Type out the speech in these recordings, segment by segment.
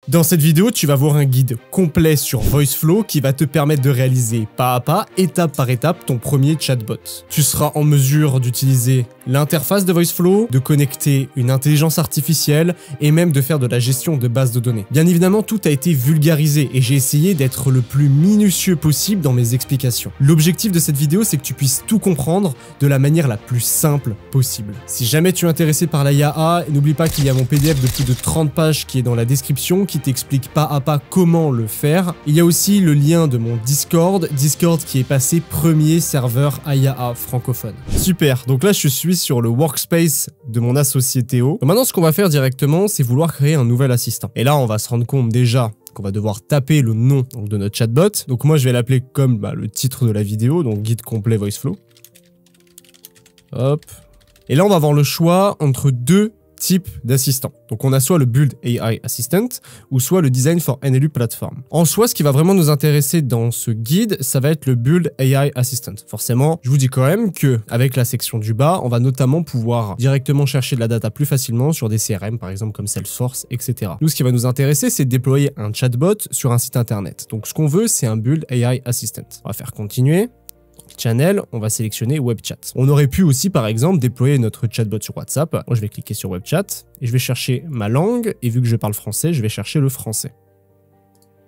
Dans cette vidéo, tu vas voir un guide complet sur VoiceFlow qui va te permettre de réaliser pas à pas, étape par étape, ton premier chatbot. Tu seras en mesure d'utiliser l'interface de VoiceFlow, de connecter une intelligence artificielle et même de faire de la gestion de bases de données. Bien évidemment, tout a été vulgarisé et j'ai essayé d'être le plus minutieux possible dans mes explications. L'objectif de cette vidéo, c'est que tu puisses tout comprendre de la manière la plus simple possible. Si jamais tu es intéressé par la IA, n'oublie pas qu'il y a mon PDF de plus de 30 pages qui est dans la description, qui t'explique pas à pas comment le faire. Il y a aussi le lien de mon Discord qui est passé premier serveur IAA francophone. Super, donc là je suis sur le workspace de mon associé Théo. Donc maintenant ce qu'on va faire directement, c'est vouloir créer un nouvel assistant. Et là on va se rendre compte déjà qu'on va devoir taper le nom de notre chatbot. Donc moi je vais l'appeler comme le titre de la vidéo, donc guide complet VoiceFlow. Hop. Et là on va avoir le choix entre deux type d'assistant. Donc on a soit le Build AI Assistant ou soit le Design for NLU Platform. En soi, ce qui va vraiment nous intéresser dans ce guide, ça va être le Build AI Assistant. Forcément, je vous dis quand même que avec la section du bas, on va notamment pouvoir directement chercher de la data plus facilement sur des CRM, par exemple comme Salesforce, etc. Nous, ce qui va nous intéresser, c'est de déployer un chatbot sur un site internet. Donc ce qu'on veut, c'est un Build AI Assistant. On va faire continuer. Channel, on va sélectionner WebChat. On aurait pu aussi, par exemple, déployer notre chatbot sur WhatsApp. Moi, je vais cliquer sur WebChat et je vais chercher ma langue. Et vu que je parle français, je vais chercher le français.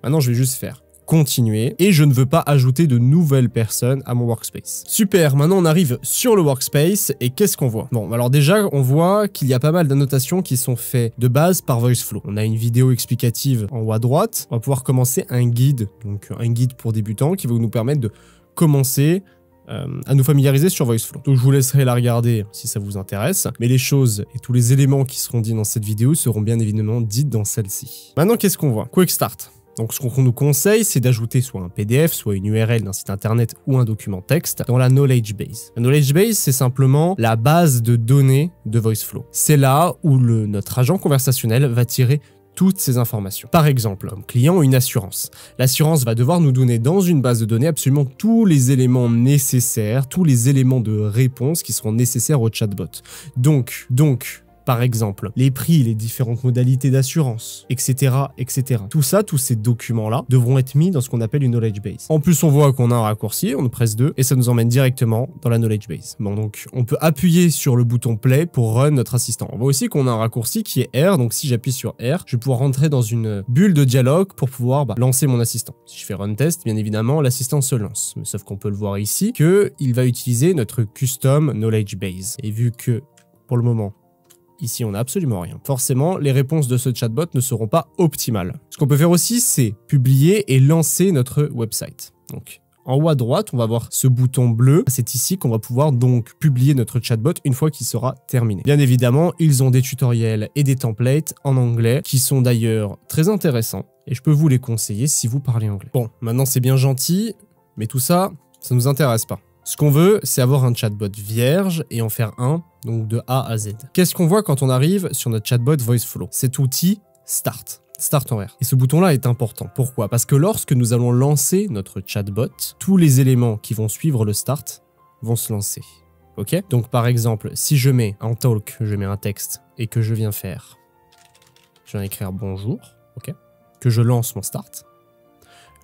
Maintenant, je vais juste faire continuer et je ne veux pas ajouter de nouvelles personnes à mon workspace. Super, maintenant on arrive sur le workspace et qu'est-ce qu'on voit? Bon, alors déjà, on voit qu'il y a pas mal d'annotations qui sont faites de base par VoiceFlow. On a une vidéo explicative en haut à droite. On va pouvoir commencer un guide, donc un guide pour débutants qui va nous permettre de commencer à nous familiariser sur VoiceFlow. Donc je vous laisserai la regarder si ça vous intéresse, mais les choses et tous les éléments qui seront dits dans cette vidéo seront bien évidemment dits dans celle-ci. Maintenant, qu'est-ce qu'on voit? Quick Start. Donc ce qu'on nous conseille, c'est d'ajouter soit un PDF, soit une URL d'un site internet ou un document texte dans la Knowledge Base. La Knowledge Base, c'est simplement la base de données de VoiceFlow. C'est là où notre agent conversationnel va tirer toutes ces informations. Par exemple, un client, une assurance. L'assurance va devoir nous donner dans une base de données absolument tous les éléments nécessaires, tous les éléments de réponse qui seront nécessaires au chatbot. Donc, par exemple, les prix, les différentes modalités d'assurance, etc., etc. Tout ça, tous ces documents-là devront être mis dans ce qu'on appelle une knowledge base. En plus, on voit qu'on a un raccourci, on presse 2 et ça nous emmène directement dans la knowledge base. Bon, donc, on peut appuyer sur le bouton play pour run notre assistant. On voit aussi qu'on a un raccourci qui est R, donc si j'appuie sur R, je vais pouvoir rentrer dans une bulle de dialogue pour pouvoir lancer mon assistant. Si je fais run test, bien évidemment, l'assistant se lance. Mais sauf qu'on peut le voir ici, qu'il va utiliser notre custom knowledge base. Et vu que, pour le moment, ici, on n'a absolument rien. Forcément, les réponses de ce chatbot ne seront pas optimales. Ce qu'on peut faire aussi, c'est publier et lancer notre website. Donc, en haut à droite, on va voir ce bouton bleu. C'est ici qu'on va pouvoir donc publier notre chatbot une fois qu'il sera terminé. Bien évidemment, ils ont des tutoriels et des templates en anglais qui sont d'ailleurs très intéressants et je peux vous les conseiller si vous parlez anglais. Bon, maintenant c'est bien gentil, mais tout ça, ça nous intéresse pas. Ce qu'on veut, c'est avoir un chatbot vierge et en faire un, donc de A à Z. Qu'est-ce qu'on voit quand on arrive sur notre chatbot VoiceFlow? Cet outil Start. Start en R. Et ce bouton-là est important. Pourquoi? Parce que lorsque nous allons lancer notre chatbot, tous les éléments qui vont suivre le start vont se lancer. Ok? Donc par exemple, si je mets en talk, je mets un texte et que je viens écrire bonjour, ok? Que je lance mon start,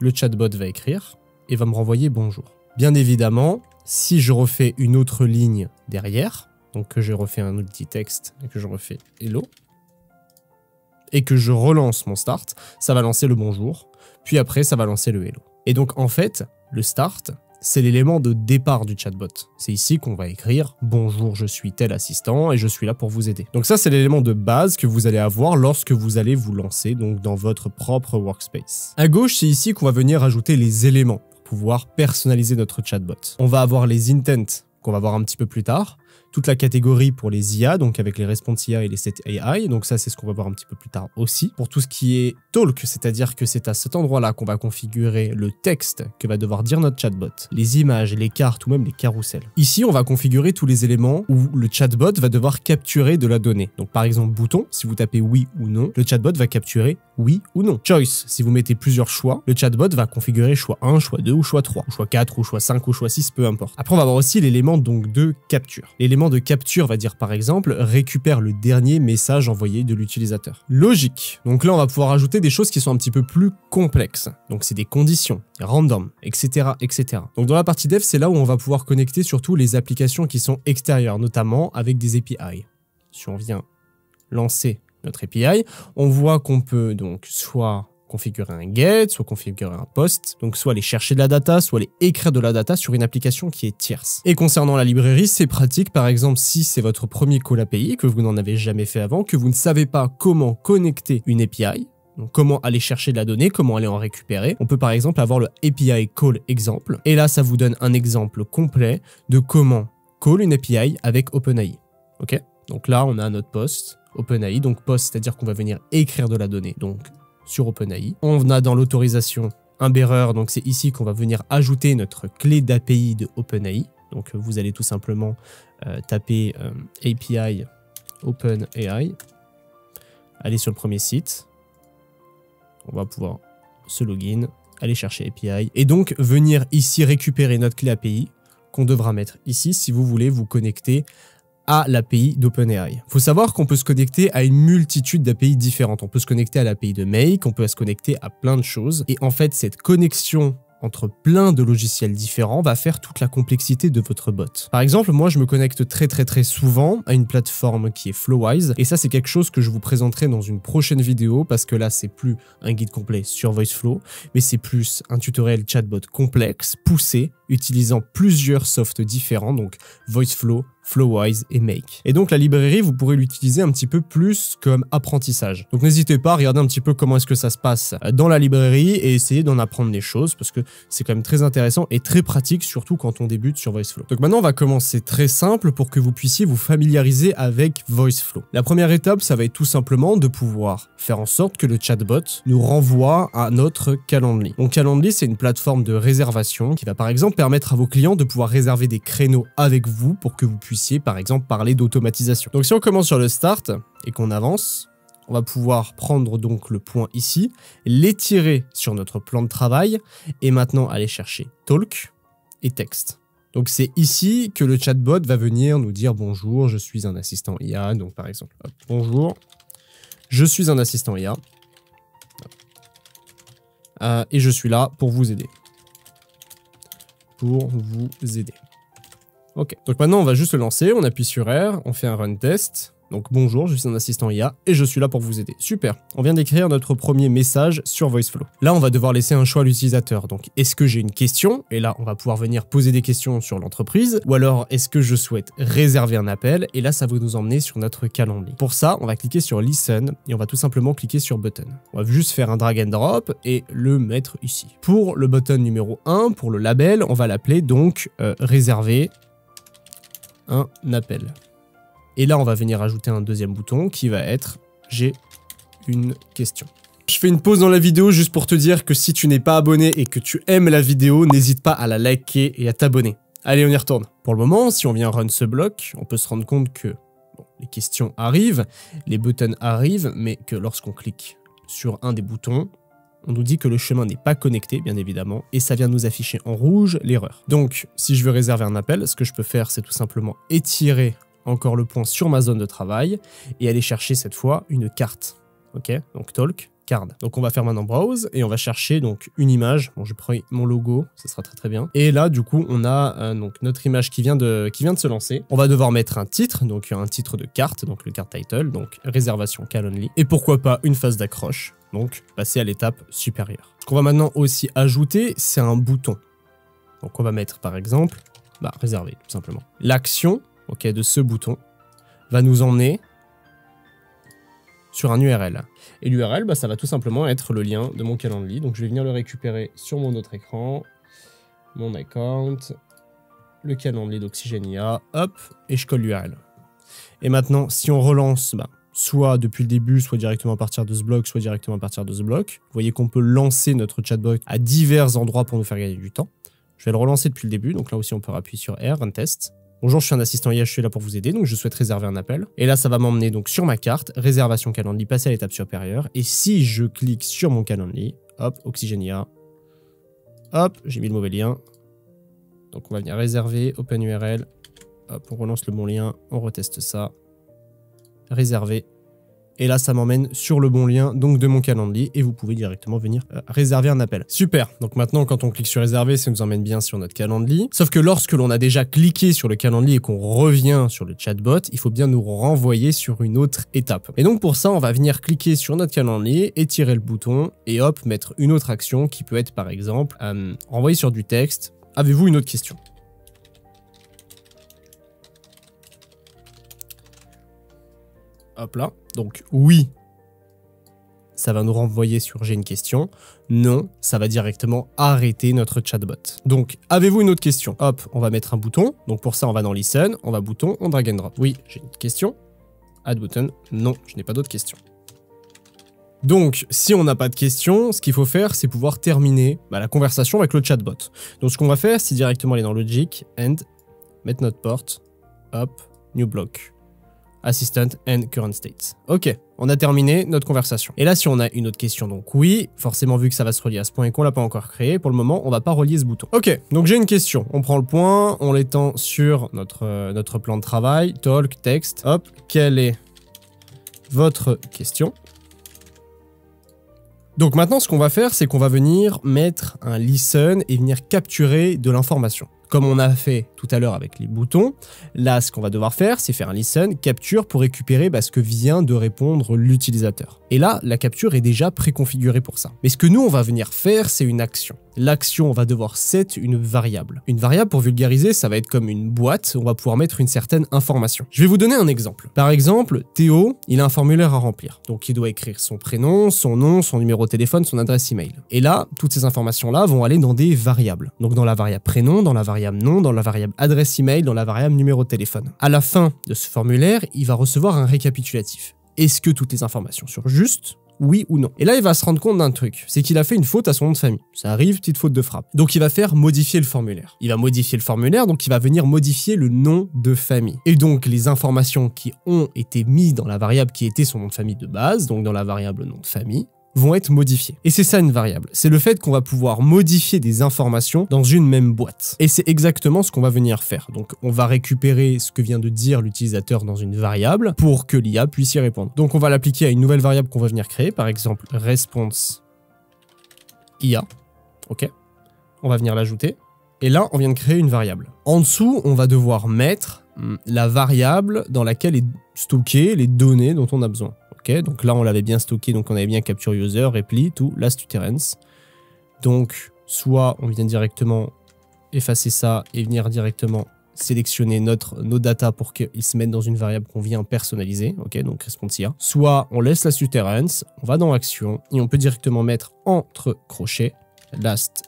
le chatbot va écrire et va me renvoyer bonjour. Bien évidemment, si je refais une autre ligne derrière, donc que je refais un autre petit texte et que je refais hello, et que je relance mon start, ça va lancer le bonjour, puis après ça va lancer le hello. Et donc en fait, le start, c'est l'élément de départ du chatbot. C'est ici qu'on va écrire « Bonjour, je suis tel assistant et je suis là pour vous aider ». Donc ça, c'est l'élément de base que vous allez avoir lorsque vous allez vous lancer donc dans votre propre workspace. À gauche, c'est ici qu'on va venir ajouter les éléments pour pouvoir personnaliser notre chatbot. On va avoir les intents qu'on va voir un petit peu plus tard, toute la catégorie pour les IA, donc avec les response IA et les set AI, donc ça c'est ce qu'on va voir un petit peu plus tard aussi. Pour tout ce qui est talk, c'est-à-dire que c'est à cet endroit-là qu'on va configurer le texte que va devoir dire notre chatbot, les images, les cartes ou même les carousels. Ici, on va configurer tous les éléments où le chatbot va devoir capturer de la donnée. Donc par exemple, bouton, si vous tapez oui ou non, le chatbot va capturer oui ou non. Choice, si vous mettez plusieurs choix, le chatbot va configurer choix 1, choix 2 ou choix 3, ou choix 4 ou choix 5 ou choix 6, peu importe. Après, on va avoir aussi l'élément donc de capture. L'élément de capture va dire par exemple récupère le dernier message envoyé de l'utilisateur. Logique. Donc là on va pouvoir ajouter des choses qui sont un petit peu plus complexes. Donc c'est des conditions, random, etc., etc. Donc dans la partie dev, c'est là où on va pouvoir connecter surtout les applications qui sont extérieures, notamment avec des API. Si on vient lancer notre API, on voit qu'on peut donc soit configurer un get, soit configurer un post, donc soit aller chercher de la data, soit aller écrire de la data sur une application qui est tierce. Et concernant la librairie, c'est pratique, par exemple, si c'est votre premier call API, que vous n'en avez jamais fait avant, que vous ne savez pas comment connecter une API, donc comment aller chercher de la donnée, comment aller en récupérer, on peut par exemple avoir le API call exemple, et là ça vous donne un exemple complet de comment call une API avec OpenAI. Ok? Donc là on a notre post, OpenAI, donc post c'est-à-dire qu'on va venir écrire de la donnée, donc sur OpenAI. On a dans l'autorisation un bearer, donc c'est ici qu'on va venir ajouter notre clé d'API de OpenAI. Donc vous allez tout simplement taper API OpenAI, aller sur le premier site, on va pouvoir se login, aller chercher API, et donc venir ici récupérer notre clé API qu'on devra mettre ici si vous voulez vous connecter à l'API d'OpenAI. Il faut savoir qu'on peut se connecter à une multitude d'API différentes. On peut se connecter à l'API de Make, on peut se connecter à plein de choses. Et en fait, cette connexion entre plein de logiciels différents va faire toute la complexité de votre bot. Par exemple, moi, je me connecte très souvent à une plateforme qui est Flowise. Et ça, c'est quelque chose que je vous présenterai dans une prochaine vidéo parce que là, c'est plus un guide complet sur VoiceFlow, mais c'est plus un tutoriel chatbot complexe, poussé, utilisant plusieurs softs différents, donc VoiceFlow, Flowise et Make. Et donc la librairie, vous pourrez l'utiliser un petit peu plus comme apprentissage. Donc n'hésitez pas à regarder un petit peu comment est-ce que ça se passe dans la librairie et essayer d'en apprendre des choses parce que c'est quand même très intéressant et très pratique, surtout quand on débute sur VoiceFlow. Donc maintenant, on va commencer très simple pour que vous puissiez vous familiariser avec VoiceFlow. La première étape, ça va être tout simplement de pouvoir faire en sorte que le chatbot nous renvoie à notre Calendly. Donc Calendly, c'est une plateforme de réservation qui va par exemple permettre à vos clients de pouvoir réserver des créneaux avec vous pour que vous puissiez par exemple parler d'automatisation. Donc si on commence sur le start et qu'on avance, on va pouvoir prendre donc le point ici, l'étirer sur notre plan de travail et maintenant aller chercher talk et texte. Donc c'est ici que le chatbot va venir nous dire bonjour, je suis un assistant IA. Donc par exemple, hop, bonjour, je suis un assistant IA et je suis là pour vous aider. Ok, donc maintenant on va juste le lancer, on appuie sur R, on fait un run test. Donc bonjour, je suis un assistant IA et je suis là pour vous aider. Super, on vient d'écrire notre premier message sur VoiceFlow. Là on va devoir laisser un choix à l'utilisateur. Donc est-ce que j'ai une question? Et là on va pouvoir venir poser des questions sur l'entreprise. Ou alors est-ce que je souhaite réserver un appel? Et là ça va nous emmener sur notre calendrier. Pour ça on va cliquer sur Listen et on va tout simplement cliquer sur Button. On va juste faire un drag and drop et le mettre ici. Pour le button numéro 1, pour le label, on va l'appeler donc réserver un appel. Et là, on va venir ajouter un deuxième bouton qui va être « J'ai une question ». Je fais une pause dans la vidéo juste pour te dire que si tu n'es pas abonné et que tu aimes la vidéo, n'hésite pas à la liker et à t'abonner. Allez, on y retourne. Pour le moment, si on vient run ce bloc, on peut se rendre compte que les questions arrivent, les buttons arrivent, mais que lorsqu'on clique sur un des boutons, on nous dit que le chemin n'est pas connecté, bien évidemment, et ça vient nous afficher en rouge l'erreur. Donc, si je veux réserver un appel, ce que je peux faire, c'est tout simplement étirer encore le point sur ma zone de travail et aller chercher cette fois une carte. Ok, donc talk, card. Donc on va faire maintenant browse et on va chercher donc une image. Bon, je prends mon logo, ça sera très bien. Et là, du coup, on a donc notre image qui vient de se lancer. On va devoir mettre un titre, donc un titre de carte, donc le card title, donc réservation Calendly. Et pourquoi pas une phase d'accroche, donc passer à l'étape supérieure. Ce qu'on va maintenant aussi ajouter, c'est un bouton. Donc on va mettre par exemple, réserver tout simplement. L'action de ce bouton va nous emmener sur un URL. Et l'URL, ça va tout simplement être le lien de mon Calendly. Donc je vais venir le récupérer sur mon autre écran, mon account, le Calendly d'Oxygène IA, hop, et je colle l'URL. Et maintenant, si on relance, soit depuis le début, soit directement à partir de ce bloc, soit directement à partir de ce bloc, vous voyez qu'on peut lancer notre chatbot à divers endroits pour nous faire gagner du temps. Je vais le relancer depuis le début, donc là aussi on peut appuyer sur R, un test. Bonjour, je suis un assistant IA, je suis là pour vous aider, donc je souhaite réserver un appel. Et là, ça va m'emmener donc sur ma carte, réservation Calendly, passer à l'étape supérieure. Et si je clique sur mon Calendly, hop, Oxygène IA, hop, j'ai mis le mauvais lien. Donc on va venir réserver, open URL, Hop, on relance le bon lien, on reteste ça. Réserver. Et là, ça m'emmène sur le bon lien donc de mon Calendly et vous pouvez directement venir réserver un appel. Super. Donc maintenant, quand on clique sur réserver, ça nous emmène bien sur notre Calendly. Sauf que lorsque l'on a déjà cliqué sur le Calendly et qu'on revient sur le chatbot, il faut bien nous renvoyer sur une autre étape. Et donc pour ça, on va venir cliquer sur notre Calendly, étirer le bouton et hop, mettre une autre action qui peut être par exemple renvoyer sur du texte. Avez-vous une autre question ? Hop là. Donc oui, ça va nous renvoyer sur j'ai une question. Non, ça va directement arrêter notre chatbot. Donc, avez-vous une autre question? Hop, on va mettre un bouton. Donc pour ça, on va dans Listen, on va bouton, on drag and drop. Oui, j'ai une question. Add button. Non, je n'ai pas d'autres questions. Donc, si on n'a pas de questions, ce qu'il faut faire, c'est pouvoir terminer la conversation avec le chatbot. Donc ce qu'on va faire, c'est directement aller dans Logic, End, mettre notre porte, hop, New Block. Assistant and current state. Ok, on a terminé notre conversation. Et là, si on a une autre question, donc oui, forcément vu que ça va se relier à ce point et qu'on l'a pas encore créé, pour le moment, on va pas relier ce bouton. Ok, donc j'ai une question. On prend le point, on l'étend sur notre plan de travail, talk, texte. Hop, quelle est votre question? Donc maintenant, ce qu'on va faire, c'est qu'on va venir mettre un listen et venir capturer de l'information. Comme on a fait tout à l'heure avec les boutons, là, ce qu'on va devoir faire, c'est faire un listen, capture pour récupérer ce que vient de répondre l'utilisateur. Et là, la capture est déjà préconfigurée pour ça. Mais ce que nous, on va venir faire, c'est une action. L'action, on va devoir set une variable. Une variable, pour vulgariser, ça va être comme une boîte, on va pouvoir mettre une certaine information. Je vais vous donner un exemple. Par exemple, Théo, il a un formulaire à remplir. Donc, il doit écrire son prénom, son nom, son numéro de téléphone, son adresse email. Et là, toutes ces informations-là vont aller dans des variables. Donc, dans la variable prénom, dans la variable nom, dans la variable adresse email, dans la variable numéro de téléphone. À la fin de ce formulaire, il va recevoir un récapitulatif. Est-ce que toutes les informations sont justes ? Oui ou non. Et là, il va se rendre compte d'un truc, c'est qu'il a fait une faute à son nom de famille. Ça arrive, petite faute de frappe. Donc, il va faire modifier le formulaire. Il va modifier le formulaire, donc il va venir modifier le nom de famille. Et donc, les informations qui ont été mises dans la variable qui était son nom de famille de base, donc dans la variable nom de famille, vont être modifiées. Et c'est ça une variable. C'est le fait qu'on va pouvoir modifier des informations dans une même boîte. Et c'est exactement ce qu'on va venir faire. Donc on va récupérer ce que vient de dire l'utilisateur dans une variable pour que l'IA puisse y répondre. Donc on va l'appliquer à une nouvelle variable qu'on va venir créer, par exemple response IA. Ok. On va venir l'ajouter. Et là, on vient de créer une variable. En dessous, on va devoir mettre la variable dans laquelle est stocké les données dont on a besoin. Okay, donc là, on l'avait bien stocké, donc on avait bien capture user, repli, tout, last utterance. Donc, soit on vient directement effacer ça et venir directement sélectionner nos data pour qu'ils se mettent dans une variable qu'on vient personnaliser, ok, donc response IA. Soit on laisse last utterance, on va dans action et on peut directement mettre entre crochets last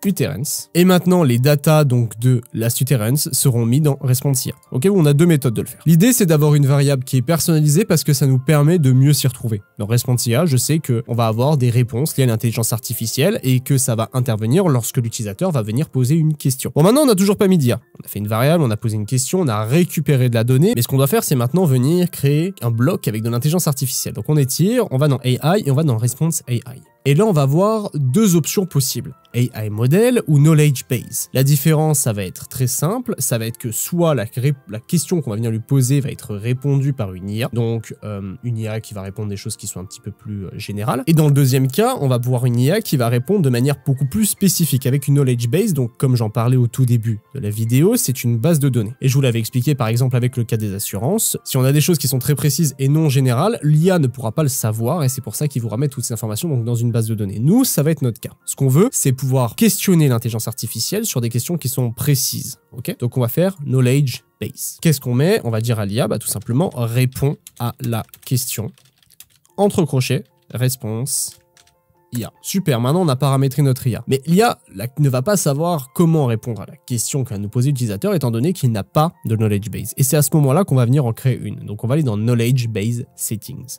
utterance. Et maintenant, les datas donc de last utterance seront mis dans response IA. Ok, on a deux méthodes de le faire. L'idée, c'est d'avoir une variable qui est personnalisée parce que ça nous permet de mieux s'y retrouver. Dans response IA, je sais qu'on va avoir des réponses liées à l'intelligence artificielle et que ça va intervenir lorsque l'utilisateur va venir poser une question. Bon, maintenant, on n'a toujours pas mis d'IA. On a fait une variable, on a posé une question, on a récupéré de la donnée, mais ce qu'on doit faire, c'est maintenant venir créer un bloc avec de l'intelligence artificielle. Donc on étire, on va dans AI et on va dans response AI. Et là, on va voir deux options possibles. AI Model ou Knowledge Base. La différence, ça va être très simple. Ça va être que soit la question qu'on va venir lui poser va être répondue par une IA. Donc, une IA qui va répondre des choses qui sont un petit peu plus générales. Et dans le deuxième cas, on va voir une IA qui va répondre de manière beaucoup plus spécifique avec une Knowledge Base. Donc, comme j'en parlais au tout début de la vidéo, c'est une base de données. Et je vous l'avais expliqué, par exemple, avec le cas des assurances. Si on a des choses qui sont très précises et non générales, l'IA ne pourra pas le savoir et c'est pour ça qu'il vous ramène toutes ces informations donc dans une base de données. Nous, ça va être notre cas. Ce qu'on veut, c'est pouvoir questionner l'intelligence artificielle sur des questions qui sont précises. Ok, donc on va faire knowledge base. Qu'est-ce qu'on met? On va dire à l'IA, tout simplement, réponds à la question. Entre crochets, réponse IA. Super, maintenant on a paramétré notre IA. Mais l'IA ne va pas savoir comment répondre à la question qu'a nous posé l'utilisateur étant donné qu'il n'a pas de knowledge base. Et c'est à ce moment-là qu'on va venir en créer une. Donc on va aller dans knowledge base settings.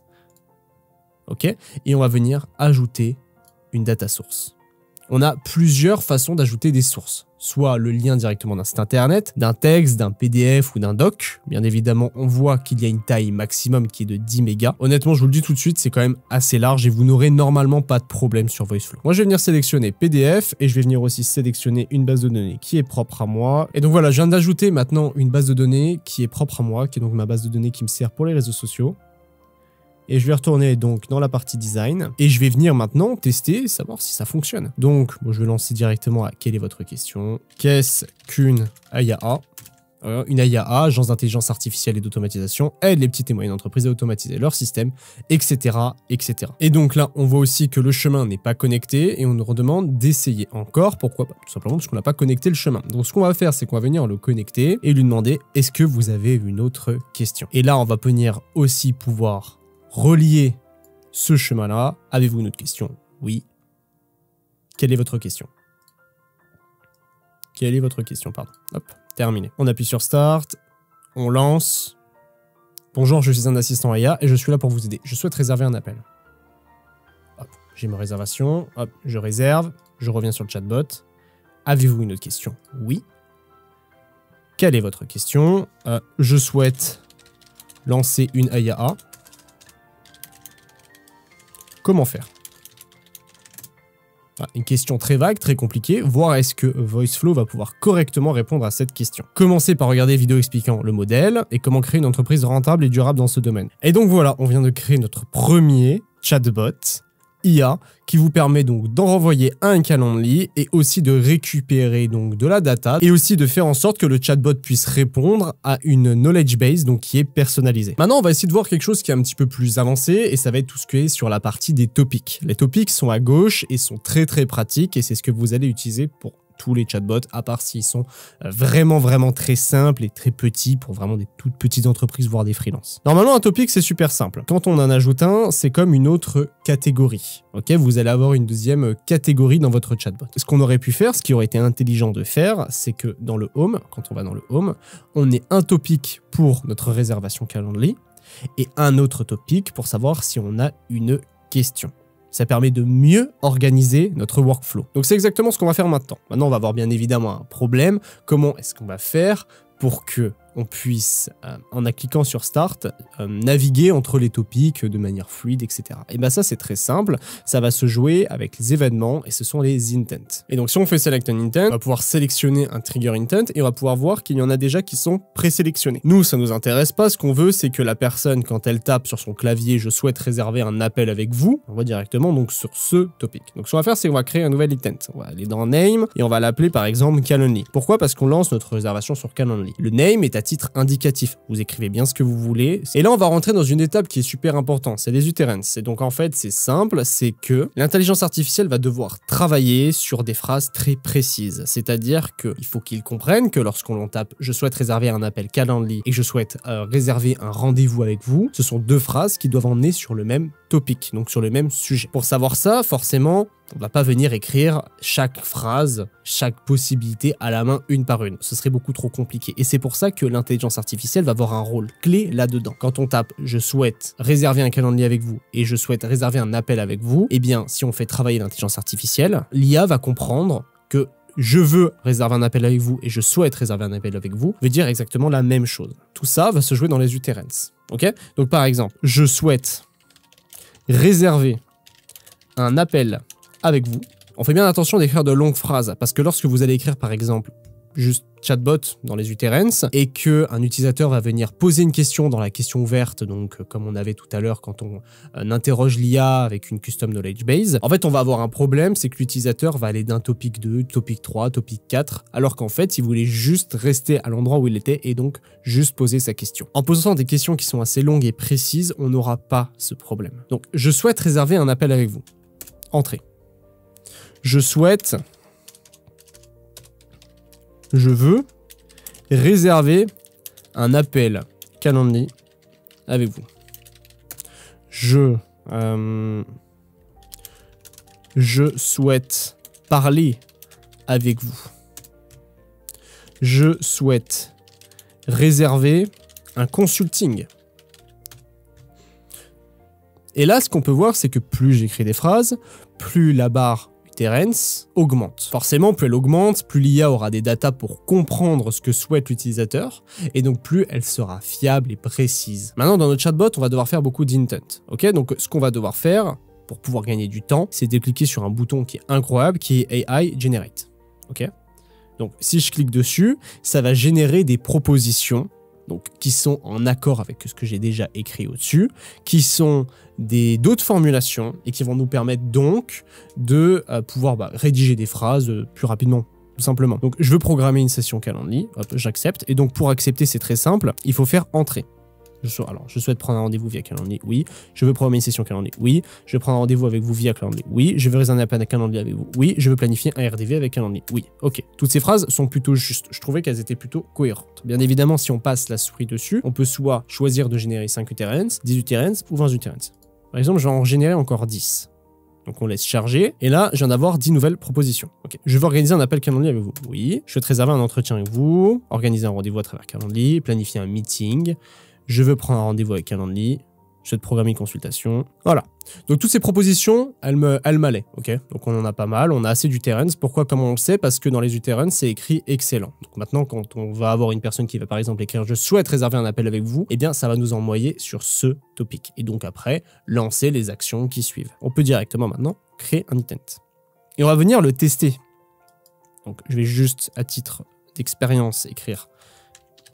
Ok, et on va venir ajouter une data source. on a plusieurs façons d'ajouter des sources. Soit le lien directement d'un site internet, d'un texte, d'un PDF ou d'un doc. Bien évidemment, on voit qu'il y a une taille maximum qui est de 10 mégas. Honnêtement, je vous le dis tout de suite, c'est quand même assez large et vous n'aurez normalement pas de problème sur VoiceFlow. Moi, je vais venir sélectionner PDF et je vais venir aussi sélectionner une base de données qui est propre à moi. Et donc voilà, je viens d'ajouter maintenant une base de données qui est propre à moi, qui est donc ma base de données qui me sert pour les réseaux sociaux. Et je vais retourner donc dans la partie design et je vais venir maintenant tester, savoir si ça fonctionne. Donc, je vais lancer directement à quelle est votre question. Qu'est-ce qu'une AIA? Une AIA, agence d'intelligence artificielle et d'automatisation, aide les petites et moyennes entreprises à automatiser leur système, etc., etc. Et donc là, on voit aussi que le chemin n'est pas connecté et on nous redemande d'essayer encore. Pourquoi pas? Tout simplement parce qu'on n'a pas connecté le chemin. Donc ce qu'on va faire, c'est qu'on va venir le connecter et lui demander est-ce que vous avez une autre question? Et là, on va venir aussi pouvoir relier ce chemin-là. Avez-vous une autre question? Oui. Quelle est votre question? Quelle est votre question, pardon. Hop, terminé. On appuie sur Start, on lance. Bonjour, je suis un assistant IA et je suis là pour vous aider. Je souhaite réserver un appel. Hop, j'ai ma réservation. Hop, je réserve. Je reviens sur le chatbot. Avez-vous une autre question? Oui. Quelle est votre question? Je souhaite lancer une AIA. Comment faire? Une question très vague, très compliquée, voir est-ce que VoiceFlow va pouvoir correctement répondre à cette question. Commencez par regarder vidéo expliquant le modèle et comment créer une entreprise rentable et durable dans ce domaine. Et donc voilà, on vient de créer notre premier chatbot IA qui vous permet donc d'en renvoyer un Calendly et aussi de récupérer donc de la data et aussi de faire en sorte que le chatbot puisse répondre à une knowledge base donc qui est personnalisée. Maintenant, on va essayer de voir quelque chose qui est un petit peu plus avancé et ça va être tout ce qui est sur la partie des topics. Les topics sont à gauche et sont très pratiques et c'est ce que vous allez utiliser pour tous les chatbots, à part s'ils sont vraiment très simples et très petits pour vraiment des toutes petites entreprises, voire des freelances. Normalement, un topic, c'est super simple. Quand on en ajoute un, c'est comme une autre catégorie. Ok, vous allez avoir une deuxième catégorie dans votre chatbot. Ce qu'on aurait pu faire, ce qui aurait été intelligent de faire, c'est que dans le Home, quand on va dans le Home, on ait un topic pour notre réservation Calendly et un autre topic pour savoir si on a une question. Ça permet de mieux organiser notre workflow. Donc c'est exactement ce qu'on va faire maintenant. Maintenant, on va avoir bien évidemment un problème. Comment est-ce qu'on va faire pour que on puisse, en cliquant sur Start, naviguer entre les topics de manière fluide, etc. Et bien ça, c'est très simple. Ça va se jouer avec les événements et ce sont les intents. Et donc, si on fait Select an Intent, on va pouvoir sélectionner un Trigger Intent et on va pouvoir voir qu'il y en a déjà qui sont présélectionnés. Nous, ça nous intéresse pas. Ce qu'on veut, c'est que la personne, quand elle tape sur son clavier « Je souhaite réserver un appel avec vous », on va directement donc sur ce topic. Donc, ce qu'on va faire, c'est qu'on va créer un nouvel intent. On va aller dans Name et on va l'appeler par exemple Calendly. Pourquoi? Parce qu'on lance notre réservation sur Calendly. Le name est à titre indicatif. Vous écrivez bien ce que vous voulez. Et là, on va rentrer dans une étape qui est super importante. C'est les utterances. Et donc, en fait, c'est simple. C'est que l'intelligence artificielle va devoir travailler sur des phrases très précises. C'est-à-dire qu'il faut qu'il comprenne que lorsqu'on tape « Je souhaite réserver un appel Calendly » et « Je souhaite réserver un rendez-vous avec vous », ce sont deux phrases qui doivent emmener sur le même topic, donc sur le même sujet. Pour savoir ça, forcément, on ne va pas venir écrire chaque phrase, chaque possibilité à la main une par une. Ce serait beaucoup trop compliqué. Et c'est pour ça que l'intelligence artificielle va avoir un rôle clé là-dedans. Quand on tape « Je souhaite réserver un calendrier avec vous » et « Je souhaite réserver un appel avec vous », eh bien, si on fait travailler l'intelligence artificielle, l'IA va comprendre que je veux réserver un appel avec vous et je souhaite réserver un appel avec vous veut dire exactement la même chose. Tout ça va se jouer dans les utterances. Ok? Donc par exemple, je souhaite réserver un appel avec vous. On fait bien attention d'écrire de longues phrases parce que lorsque vous allez écrire par exemple juste chatbot dans les utterances et qu'un utilisateur va venir poser une question dans la question ouverte, donc comme on avait tout à l'heure quand on interroge l'IA avec une custom knowledge base, en fait on va avoir un problème, c'est que l'utilisateur va aller d'un topic 2, topic 3, topic 4, alors qu'en fait il voulait juste rester à l'endroit où il était et donc juste poser sa question. En posant des questions qui sont assez longues et précises, on n'aura pas ce problème. Donc je souhaite réserver un appel avec vous. Entrée. Je veux réserver un appel Calendly avec vous. Je souhaite parler avec vous. Je souhaite réserver un consulting. Et là, ce qu'on peut voir, c'est que plus j'écris des phrases, plus la barre Terence augmente. Forcément, plus elle augmente, plus l'IA aura des datas pour comprendre ce que souhaite l'utilisateur, et donc plus elle sera fiable et précise. Maintenant, dans notre chatbot, on va devoir faire beaucoup d'intent. Ok, donc ce qu'on va devoir faire pour pouvoir gagner du temps, c'est de cliquer sur un bouton qui est incroyable, qui est AI Generate. Ok, donc si je clique dessus, ça va générer des propositions donc, qui sont en accord avec ce que j'ai déjà écrit au-dessus, qui sont d'autres formulations et qui vont nous permettre donc de pouvoir rédiger des phrases plus rapidement, tout simplement. Donc je veux programmer une session Calendly, hop, j'accepte, et donc pour accepter c'est très simple, il faut faire entrer. Alors, je souhaite prendre un rendez-vous via Calendly, oui. Je veux programmer une session Calendly, oui. Je veux prendre un rendez-vous avec vous via Calendly, oui. Je veux réserver un appel à Calendly avec vous, oui. Je veux planifier un RDV avec Calendly, oui. Ok, toutes ces phrases sont plutôt justes. Je trouvais qu'elles étaient plutôt cohérentes. Bien évidemment, si on passe la souris dessus, on peut soit choisir de générer 5 utterance, 10 utterance ou 20 utterance. Par exemple, je vais en générer encore 10. Donc on laisse charger, et là, je viens d'avoir 10 nouvelles propositions. Ok, je veux organiser un appel Calendly avec vous, oui. Je souhaite réserver un entretien avec vous, organiser un rendez-vous à travers Calendly, planifier un meeting. Je veux prendre un rendez-vous avec Calendly, je souhaite programmer une consultation. Voilà. Donc toutes ces propositions, elles m'allaient. Ok. Donc on en a pas mal, on a assez d'utterance. Pourquoi? Comme on le sait, parce que dans les utterance, c'est écrit excellent. Donc maintenant, quand on va avoir une personne qui va par exemple écrire je souhaite réserver un appel avec vous, eh bien ça va nous envoyer sur ce topic. Et donc après, lancer les actions qui suivent. On peut directement maintenant créer un intent. Et on va venir le tester. Donc je vais juste à titre d'expérience écrire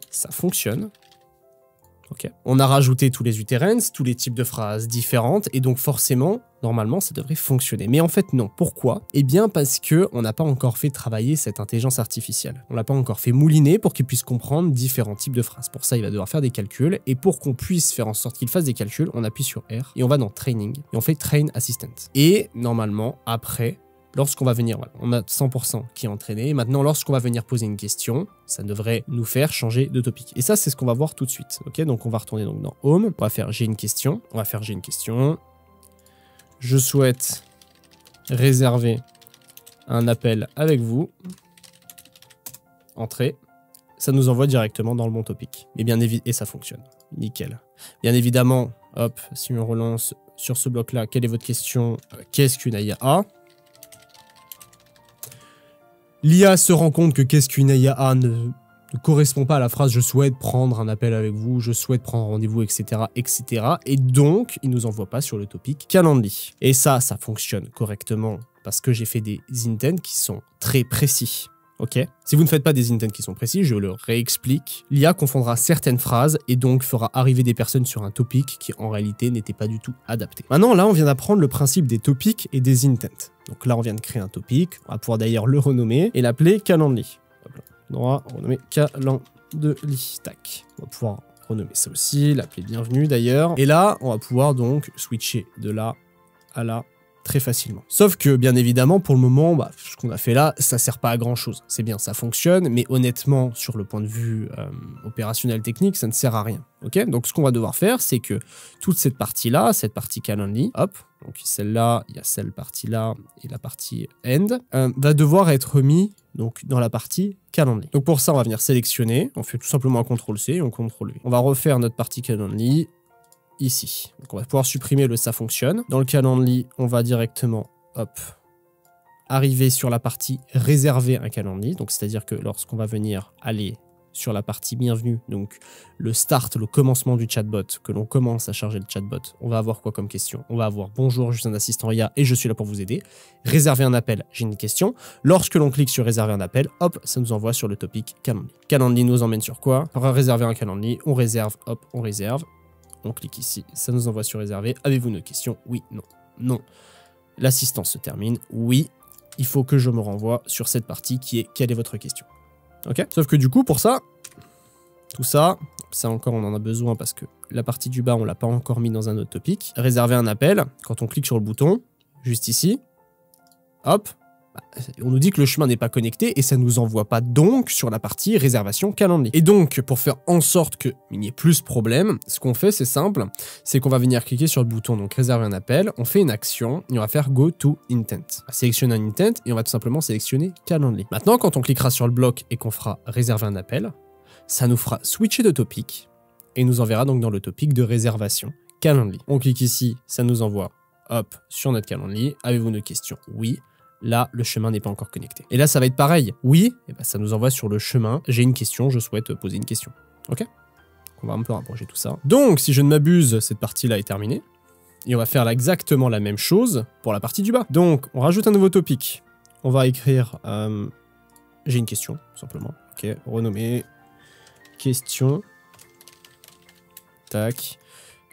ça fonctionne. Okay. On a rajouté tous les utterance, tous les types de phrases différentes, et donc forcément, normalement, ça devrait fonctionner. Mais en fait, non. Pourquoi? Eh bien, parce que on n'a pas encore fait travailler cette intelligence artificielle. On l'a pas encore fait mouliner pour qu'il puisse comprendre différents types de phrases. Pour ça, il va devoir faire des calculs, et pour qu'on puisse faire en sorte qu'il fasse des calculs, on appuie sur R, et on va dans Training, et on fait Train Assistant. Et normalement, après, lorsqu'on va venir, voilà, on a 100% qui est entraîné. Et maintenant, lorsqu'on va venir poser une question, ça devrait nous faire changer de topic. Et ça, c'est ce qu'on va voir tout de suite. Ok, donc on va retourner donc dans Home. On va faire J'ai une question. On va faire J'ai une question. Je souhaite réserver un appel avec vous. Entrée. Ça nous envoie directement dans le bon topic. Et ça fonctionne. Nickel. Bien évidemment, hop, si on relance sur ce bloc-là, quelle est votre question? Qu'est-ce qu'une AIA? L'IA se rend compte que qu'est-ce qu'une AIA ne correspond pas à la phrase « je souhaite prendre un appel avec vous »,« je souhaite prendre rendez-vous », etc., etc. Et donc, il ne nous envoie pas sur le topic Calendly. Et ça fonctionne correctement parce que j'ai fait des intents qui sont très précis. Ok. Si vous ne faites pas des intents qui sont précis, je le réexplique. L'IA confondra certaines phrases et donc fera arriver des personnes sur un topic qui en réalité n'était pas du tout adapté. Maintenant, là, on vient d'apprendre le principe des topics et des intents. Donc là, on vient de créer un topic. On va pouvoir d'ailleurs le renommer et l'appeler Calendly. On va renommer Calendly. Tac. On va pouvoir renommer ça aussi, l'appeler bienvenue d'ailleurs. Et là, on va pouvoir donc switcher de là à là très facilement. Sauf que, bien évidemment, pour le moment, ce qu'on a fait là, ça sert pas à grand chose. C'est bien, ça fonctionne, mais honnêtement, sur le point de vue opérationnel technique, ça ne sert à rien. Ok, donc ce qu'on va devoir faire, c'est que toute cette partie-là, cette partie Calendly, hop, donc celle-là, il y a cette partie-là et la partie End, va devoir être mis donc dans la partie Calendly. Donc pour ça, on va venir sélectionner, on fait tout simplement un CTRL-C et un CTRL-V. On va refaire notre partie Calendly ici. Donc on va pouvoir supprimer le ça fonctionne. Dans le Calendly, on va directement, hop, arriver sur la partie réserver un Calendly. Donc c'est-à-dire que lorsqu'on va venir aller sur la partie bienvenue, donc le start, le commencement du chatbot, que l'on commence à charger le chatbot, on va avoir quoi comme question? On va avoir bonjour, je suis un assistant IA et je suis là pour vous aider. Réserver un appel, j'ai une question. Lorsque l'on clique sur réserver un appel, hop, ça nous envoie sur le topic Calendly. Calendly nous emmène sur quoi? On va réserver un Calendly, on réserve, hop, on réserve. On clique ici, ça nous envoie sur réserver. Avez-vous une question? Oui, non, non. L'assistance se termine. Oui, il faut que je me renvoie sur cette partie qui est quelle est votre question? Ok. Sauf que du coup, pour ça, tout ça, ça encore on en a besoin parce que la partie du bas, on l'a pas encore mis dans un autre topic. Réserver un appel, quand on clique sur le bouton, juste ici, hop, on nous dit que le chemin n'est pas connecté et ça ne nous envoie pas donc sur la partie réservation Calendly. Et donc, pour faire en sorte qu'il n'y ait plus ce problème, ce qu'on fait, c'est simple, c'est qu'on va venir cliquer sur le bouton donc réserver un appel, on fait une action et on va faire Go to Intent. On va sélectionner un intent et on va tout simplement sélectionner Calendly. Maintenant, quand on cliquera sur le bloc et qu'on fera réserver un appel, ça nous fera switcher de topic et nous enverra donc dans le topic de réservation Calendly. On clique ici, ça nous envoie hop sur notre Calendly. Avez-vous une question? Oui. Là, le chemin n'est pas encore connecté. Et là, ça va être pareil. Oui, et ben, ça nous envoie sur le chemin. J'ai une question, je souhaite poser une question. Ok? On va un peu rapprocher tout ça. Donc, si je ne m'abuse, cette partie-là est terminée. Et on va faire exactement la même chose pour la partie du bas. Donc, on rajoute un nouveau topic. On va écrire... j'ai une question, tout simplement. Ok, renommer... Question. Tac.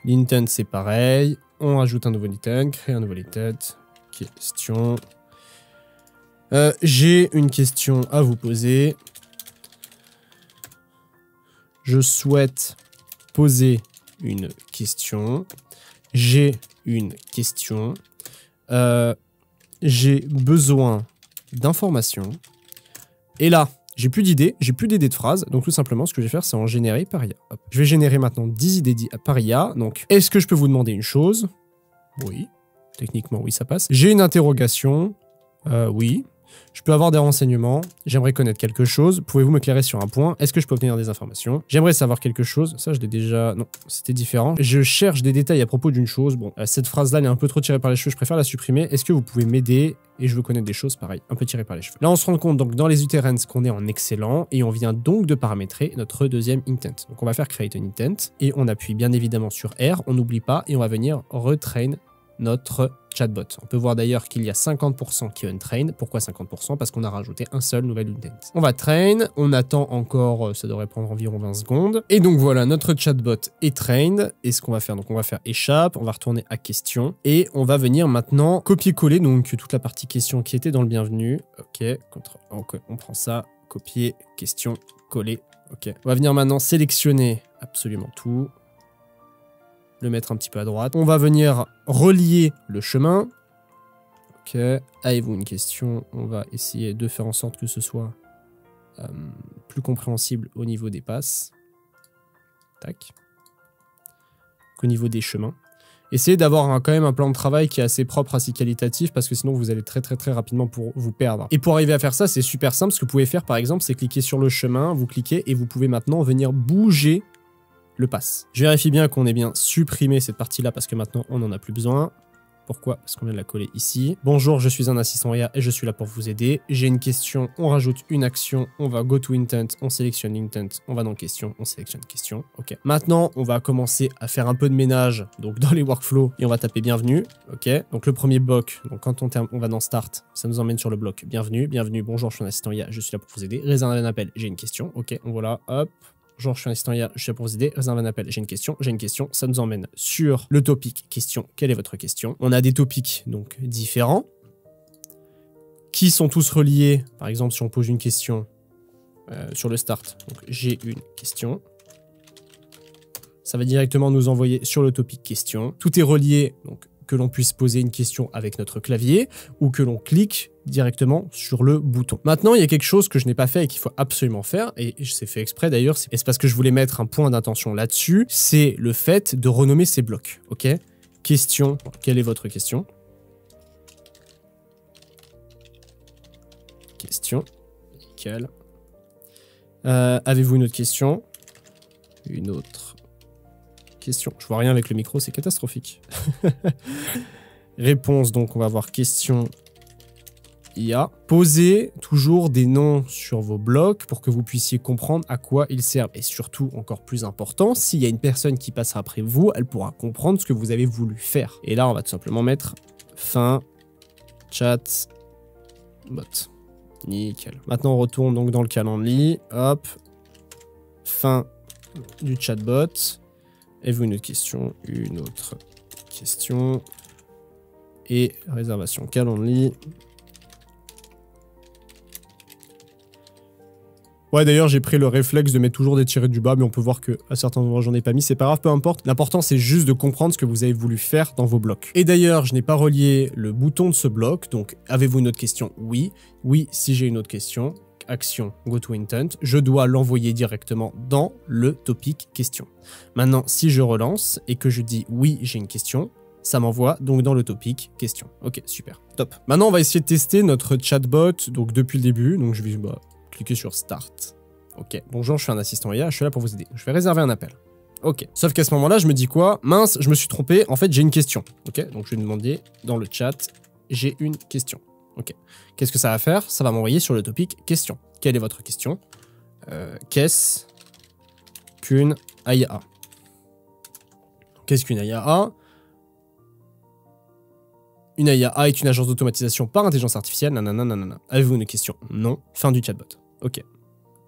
L'intent, c'est pareil. On rajoute un nouveau intent, créer un nouveau intent. Question. J'ai une question à vous poser. Je souhaite poser une question. J'ai une question. J'ai besoin d'informations. Et là, j'ai plus d'idées de phrases. Donc tout simplement, ce que je vais faire, c'est en générer par IA. Hop. Je vais générer maintenant 10 idées par IA. Donc, est-ce que je peux vous demander une chose? Oui. Techniquement, oui, ça passe. J'ai une interrogation. Oui. Je peux avoir des renseignements. J'aimerais connaître quelque chose. Pouvez-vous m'éclairer sur un point? Est-ce que je peux obtenir des informations? J'aimerais savoir quelque chose. Ça, je l'ai déjà... Non, c'était différent. Je cherche des détails à propos d'une chose. Bon, cette phrase-là, elle est un peu trop tirée par les cheveux. Je préfère la supprimer. Est-ce que vous pouvez m'aider? Et je veux connaître des choses, pareil, un peu tirées par les cheveux. Là, on se rend compte, donc, dans les utterances, qu'on est en excellent. Et on vient donc de paramétrer notre deuxième intent. Donc, on va faire create an intent. Et on appuie bien évidemment sur R. On n'oublie pas. Et on va venir retrain notre chatbot. On peut voir d'ailleurs qu'il y a 50% qui untrain. Pourquoi 50%? Parce qu'on a rajouté un seul nouvel intent. On va train, on attend encore, ça devrait prendre environ 20 secondes. Et donc voilà, notre chatbot est trained. Et ce qu'on va faire, donc on va faire échappe, on va retourner à question. Et on va venir maintenant copier-coller donc toute la partie question qui était dans le bienvenu. Ok, on prend ça, copier, question, coller. Ok, on va venir maintenant sélectionner absolument tout. Le mettre un petit peu à droite. On va venir relier le chemin. Ok. Avez-vous une question? On va essayer de faire en sorte que ce soit plus compréhensible au niveau des passes. Tac. Au niveau des chemins. Essayez d'avoir quand même un plan de travail qui est assez propre, assez qualitatif, parce que sinon vous allez très rapidement pour vous perdre. Et pour arriver à faire ça, c'est super simple. Ce que vous pouvez faire par exemple, c'est cliquer sur le chemin, vous cliquez et vous pouvez maintenant venir bouger le pass. Je vérifie bien qu'on ait bien supprimé cette partie-là parce que maintenant, on n'en a plus besoin. Pourquoi? Parce qu'on vient de la coller ici. Bonjour, je suis un assistant IA et je suis là pour vous aider. J'ai une question, on rajoute une action, on va go to intent, on sélectionne l'intent, on va dans question, on sélectionne question. Ok. Maintenant, on va commencer à faire un peu de ménage donc dans les workflows et on va taper bienvenue. Ok. Donc le premier bloc, donc quand on va dans start, ça nous emmène sur le bloc bienvenue. Bienvenue, bonjour, je suis un assistant IA, je suis là pour vous aider. Réserver un appel, j'ai une question. Ok, on voit là, hop. Bonjour, je suis un assistant IA, je suis là pour vous aider. Réserve un appel, j'ai une question, ça nous emmène sur le topic question. Quelle est votre question? On a des topics donc différents qui sont tous reliés. Par exemple, si on pose une question sur le start, donc j'ai une question. Ça va directement nous envoyer sur le topic question. Tout est relié, donc que l'on puisse poser une question avec notre clavier ou que l'on clique directement sur le bouton. Maintenant, il y a quelque chose que je n'ai pas fait et qu'il faut absolument faire, et c'est fait exprès d'ailleurs, et c'est parce que je voulais mettre un point d'intention là-dessus, c'est le fait de renommer ces blocs, ok? Question, quelle est votre question? Question, nickel. Avez-vous une autre question? Une autre question. Je vois rien avec le micro, c'est catastrophique. Réponse, donc on va voir question IA. Posez toujours des noms sur vos blocs pour que vous puissiez comprendre à quoi ils servent. Et surtout, encore plus important, s'il y a une personne qui passera après vous, elle pourra comprendre ce que vous avez voulu faire. Et là, on va tout simplement mettre fin chat bot. Nickel. Maintenant, on retourne donc dans le calendrier. Hop. Fin du chatbot. Avez-vous une autre question? Une autre question. Et réservation calendrier. Ouais, d'ailleurs, j'ai pris le réflexe de mettre toujours des tirets du bas, mais on peut voir que à certains endroits, j'en ai pas mis. C'est pas grave, peu importe. L'important, c'est juste de comprendre ce que vous avez voulu faire dans vos blocs. Et d'ailleurs, je n'ai pas relié le bouton de ce bloc. Donc, avez-vous une autre question? Oui. Oui, si j'ai une autre question. Action, go to intent. Je dois l'envoyer directement dans le topic question. Maintenant, si je relance et que je dis oui, j'ai une question, ça m'envoie donc dans le topic question. Ok, super, top. Maintenant, on va essayer de tester notre chatbot donc depuis le début. Donc, je vais cliquer sur Start. Ok, bonjour, je suis un assistant IA, je suis là pour vous aider. Je vais réserver un appel. Ok, sauf qu'à ce moment-là, je me dis quoi? Mince, je me suis trompé, en fait, j'ai une question. Ok, donc je vais demander dans le chat, j'ai une question. Ok. Qu'est-ce que ça va faire? Ça va m'envoyer sur le topic question. Quelle est votre question? Qu'est-ce qu'une AIA? Qu'est-ce qu'une AIA? Une AIA est une agence d'automatisation par intelligence artificielle. Nanana. Avez-vous une question? Non. Fin du chatbot. Ok.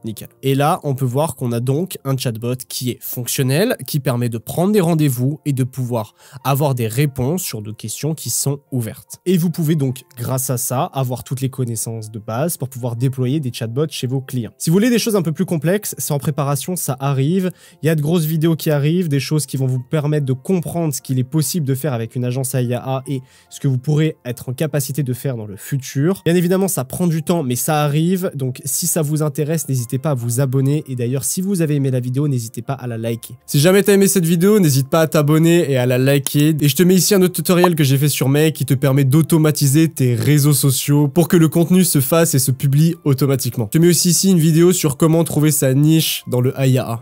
Nickel. Et là, on peut voir qu'on a donc un chatbot qui est fonctionnel, qui permet de prendre des rendez-vous et de pouvoir avoir des réponses sur des questions qui sont ouvertes. Et vous pouvez donc, grâce à ça, avoir toutes les connaissances de base pour pouvoir déployer des chatbots chez vos clients. Si vous voulez des choses un peu plus complexes, c'est en préparation, ça arrive. Il y a de grosses vidéos qui arrivent, des choses qui vont vous permettre de comprendre ce qu'il est possible de faire avec une agence AIA et ce que vous pourrez être en capacité de faire dans le futur. Bien évidemment, ça prend du temps, mais ça arrive. Donc, si ça vous intéresse, n'hésitez pas à vous abonner et d'ailleurs si vous avez aimé la vidéo, n'hésitez pas à la liker. Si jamais t'as aimé cette vidéo, n'hésite pas à t'abonner et à la liker. Et je te mets ici un autre tutoriel que j'ai fait sur Make qui te permet d'automatiser tes réseaux sociaux pour que le contenu se fasse et se publie automatiquement. Je te mets aussi ici une vidéo sur comment trouver sa niche dans le AIA.